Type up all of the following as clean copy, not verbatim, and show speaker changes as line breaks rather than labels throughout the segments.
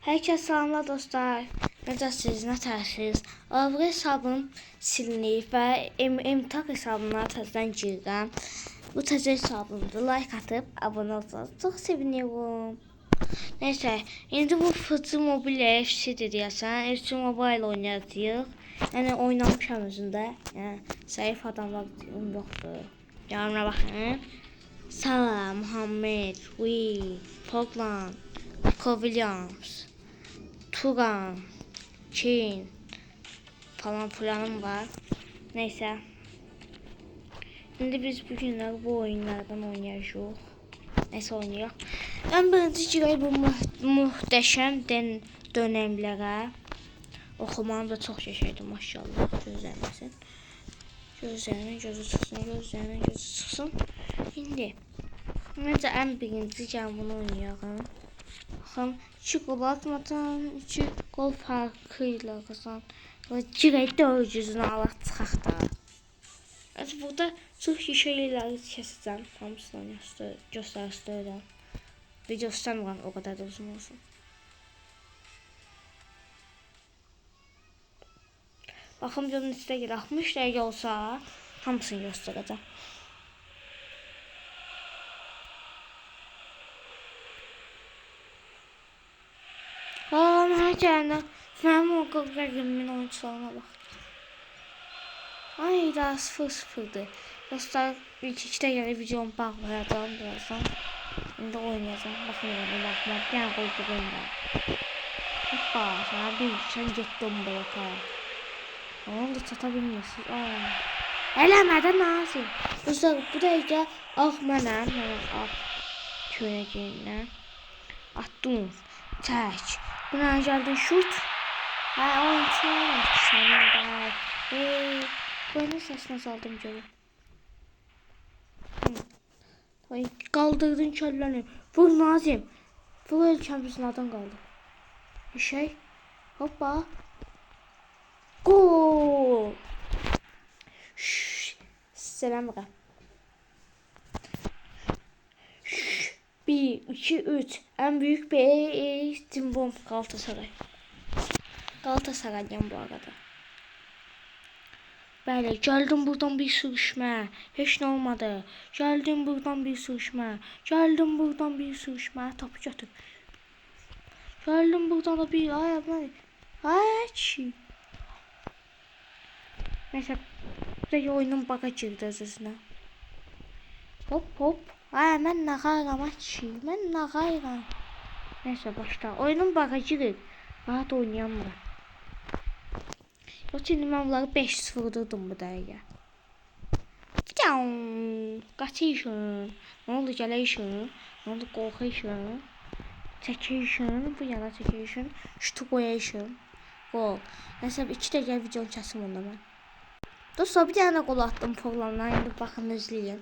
Herkese salamlar dostlar. Necəsiniz, nətərsiniz? Avro hesabım silinib və emtaq hesabına təzədən girdim. Bu təzə hesabımdır. Like atıb abunə olsanız çox sevinirim. Neyse, indi bu FC Mobile FC-dir deyəsən. FC Mobile oynayacağıq. Yəni oynamışam özündə. Yəni zəif adamlar yoxdur. Yanına baxın. Salah, Muhammed, Pogba, Williams, Turan, Çin falan filanım var. Neyse. Şimdi biz bugünler bu oyunlardan oynayacağız. Neyse oynayaq. Ben birinci girək bu muhteşem dönemlərə. Oxumağım da çox şeydir maşallah. Gözləməsin. Gözlərinin gözü çıxsın, gözlərinin gözü çıxsın. Şimdi məncə ən birinci gəl bunu oynayaq. Baxın, 2 gol atmadan 2 gol farkıyla qazan. Girək 400-ünü alaq çıxaq da. Burada çox şeyləri kəsəcəm. Hamısını göstərirəm. Video istəmirəm o qədər də uzun olsun. Baxın, videonun üstə gəlir 60 dəqiqə olsa hamısını göstərəcəm. Her yerine mənim o rəqibimin oyuncularına bax. Ay da 0-0'dır. Dostlar, bir-iki dəqiqə videomu bağlayacağım birazdan. İndi oynayacağım. Baxın ona baxma. Bir dənə qoyduğum var. Hoppa, sana bir sən getdin bloka. Onu da çata bilmiyorsun. Eləmədə nazim. Dostlar, bu dəqiqə mənəm köynəyimlə. Attım. Tək. Buna geldin şut. Oyuncu. Sənin var. Oyunun səsini saldım görüm. Qaldırdın kəlləni. Vur Nazim. Vur ölkəmizin adın qaldı. Bir şey. Hoppa. Gol. Selam bakalım. 1, 2, 3. En büyük bir Cimbom Galatasaray. Galatasaray'dan bu arada. Böyle geldim buradan bir sürüşme. Hiç ne olmadı. Geldim buradan bir sürüşme. Geldim buradan bir sürüşme. Topu götür. Geldim buradan da bir ay. Neyse. Burada oyunun baka girdi özüne. Hop. Mən nağayram açı. Mən nağayram. Neyse başla. Oyunun baka girir. Rahat oynayamam. Yox, indi mən bunları 5-0 durdum bu dəqiqə. Qaçışın. Ne oldu gələyişin? Ne oldu qorxuşun? Çəkişin. Bu yana çəkişin. Şutu qoyayışın. Gol. Neyse 2 dəqiqə video kəsim onda mən. Dostlar, bir dənə gol attım Pogba. İndi baxın izləyin.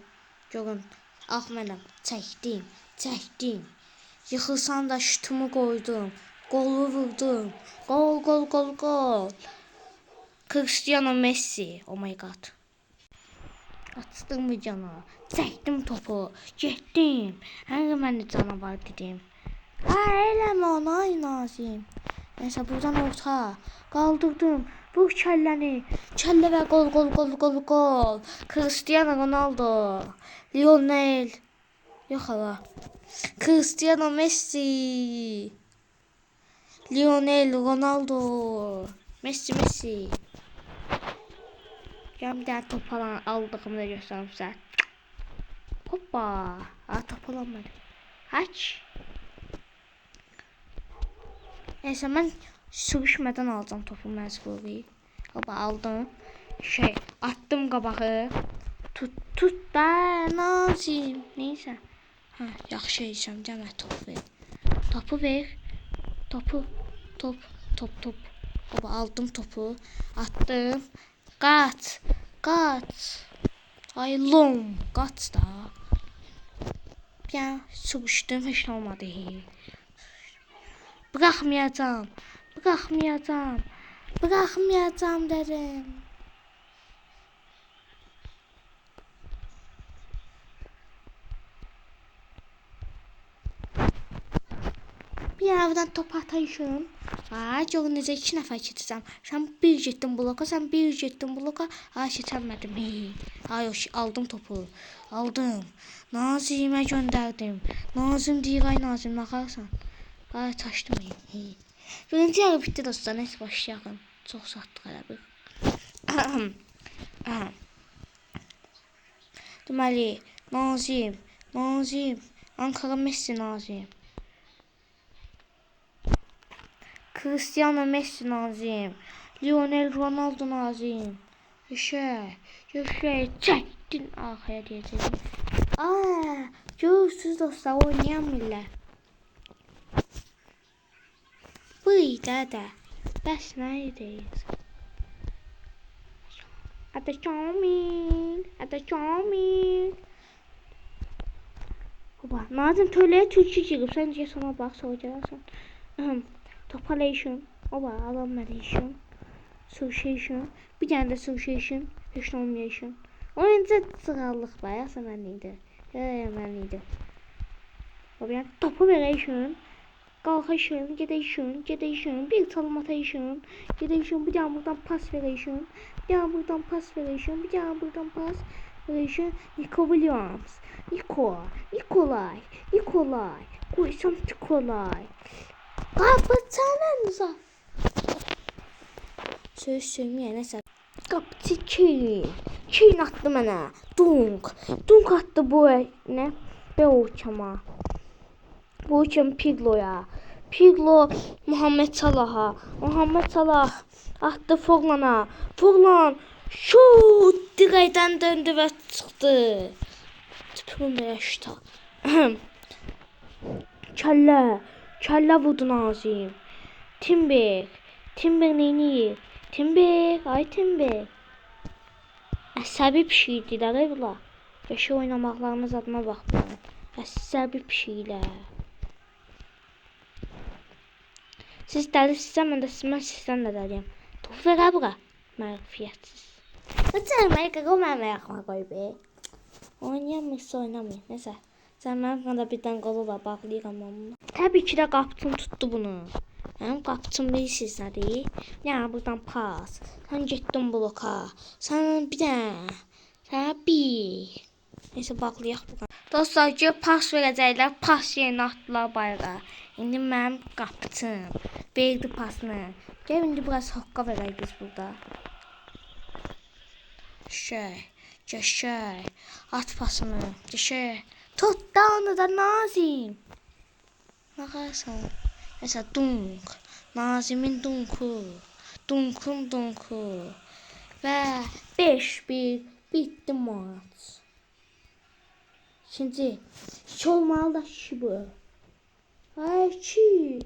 Görün. Mənəm. Çəkdim. Yıxılsan da şutumu qoydum. Golu vurdum. Gol. Cristiano Messi. Oh my god. Açdım bir cana. Çəkdim topu. Getdim. Hangi mən də canavar dedim. Eləmə ona ay Nazim. Neyse buradan orta. Kaldırdım. Bu kəlləni. Kəllə və gol. Cristiano Ronaldo. Lionel. Yox hala. Cristiano Messi. Lionel Ronaldo. Messi. Gəlin bir dənə top aldığımı da göstərim sizə. Hoppa. Top alamadım. Haç. Neyse mən sürüşmədən alacağım topu məcburi. Hoppa aldım. Attım qabağı. Tut da Nazim. Neyse. Yaxşı işəm. Gəmə topu ver. Topu ver. Top. Hoppa aldım topu. Attım. Qaç. Ay lom. Qaç da. Ya sürüşdüm. Heç olmadı. Bırakmayacağım dedim. yerden top atayışın. Ay, çok necə 2 nəfər keçəcəm. Sən bir getdin bloka, sən bir getdin bloka. Ay, keçəmədim. Ay, aldım topu. Aldım. Nazimə göndərdim. Nazim deyir, ay Nazim, baxarsan. Ay, çaşdım. Birinci yarı bitti dostlar. Neyse, başlayalım. Çox satdıq hələ bir. Deməli, Nazim. Ankara Messi Nazim. Cristiano Messi Nazim. Lionel Ronaldo Nazim. Yaşa. Çəkdin arxaya deyəcəyim. Görürsünüz dostlar, oynayan millər. Bu idi də. Bəs nə edəyik? Ada Kamil. Hopa, Nazim tövləyə türkü girib. Sən deyə sana bax, sonra gələrsən. Topalation. Oba, alanmalation. Association. Bir dənə də association. Heç nə olmayation. Oyunca sığallıq bayaqsa mən idi. Mən idi. Oba, yəni topu verəyişin. Qalxışın, gedəyişin. Bir çalım atayışın. Gedəyişin, bir dənə buradan pas verəyişin. Bir dənə buradan pas verəyişin. Nico Williams. Nikolay. Qoysam Nikolay. Kapıçanınıza. Söyməyən nəsə. Qapıçı Keyin atdı mənə. Dunk atdı bu nə? Beokama. Beokam Pirlo'ya. Pirlo Muhammed Salah'a. Muhammed Salah atdı Forlan'a. Forlan şut dirəkdən döndü və çıxdı. Tipim yaşda. Kəllə vurdu Nazim. Timber neyniyir? Timber. Əsəbi pişikdir də bunlar. Beşi oynamaqlarınız adına baxmayın. Əsəbi pişiklər. Siz dəlisizsə, mən sizdən də dəliyəm. Topu verə bura. Mərfiyyətsiz. Mənim mənim ayaqma qoy be. Oynamayın. Nəsə. Sən mənim qanda birdən qolu var, bağlayıram onu. Təbii ki də qapçım tutdu bunu. Mənim qapçım bilirsiniz nədir? Yəni buradan pas. Sən getdin bloka. Sən bir dənə. Sən bir. Neysə, bağlayaq bu. Dostlar ki, pas verəcəklər. Pas yerinə atdılar bayrağa. İndi mənim qapçım verdi pasını. Gəl indi biraz haqqa verək biz burada. Geçək. At pasını. Geçək. Tut da onu da Nazim. Baxarsan. Mesela dunk. Nazimin dunku. Dunkun dunku. Və 5-1 bitti maç. İkinci. 2 olmalı da 2 bu. Ay 2.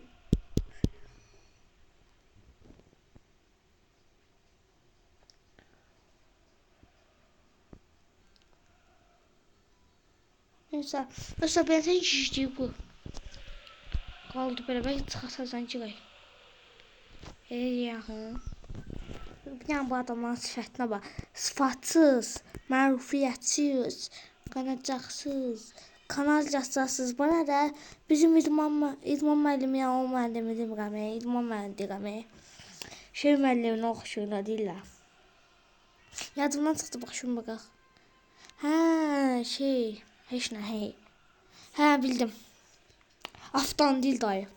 Neyse. Mesela ben sen şişti bu. Qaldı belə, bəlkə çıxasan girək. Yaxın. Bir dənə bu adamların sifətinə bax. Sifatsız, mərufiyyətsiz, qanacaqsız, kanalcasız. Bu nə də? Bizim İdman müəllimi ya, o müəllimi demirəm. İdman müəllimi deyirəm. Şey müəlliminə oxşuyurlar deyirlər. Yadımdan çıxdı, bax şunu baxaq. Heç nə, bildim. Avtandil dayı.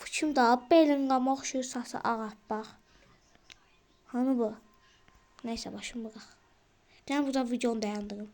Bu kim daha? Bellingham'a oxşuyur, sası ağappaq. Hanı bu? Neyse, başım baxaq. Gəlin burada videonu dayandırım.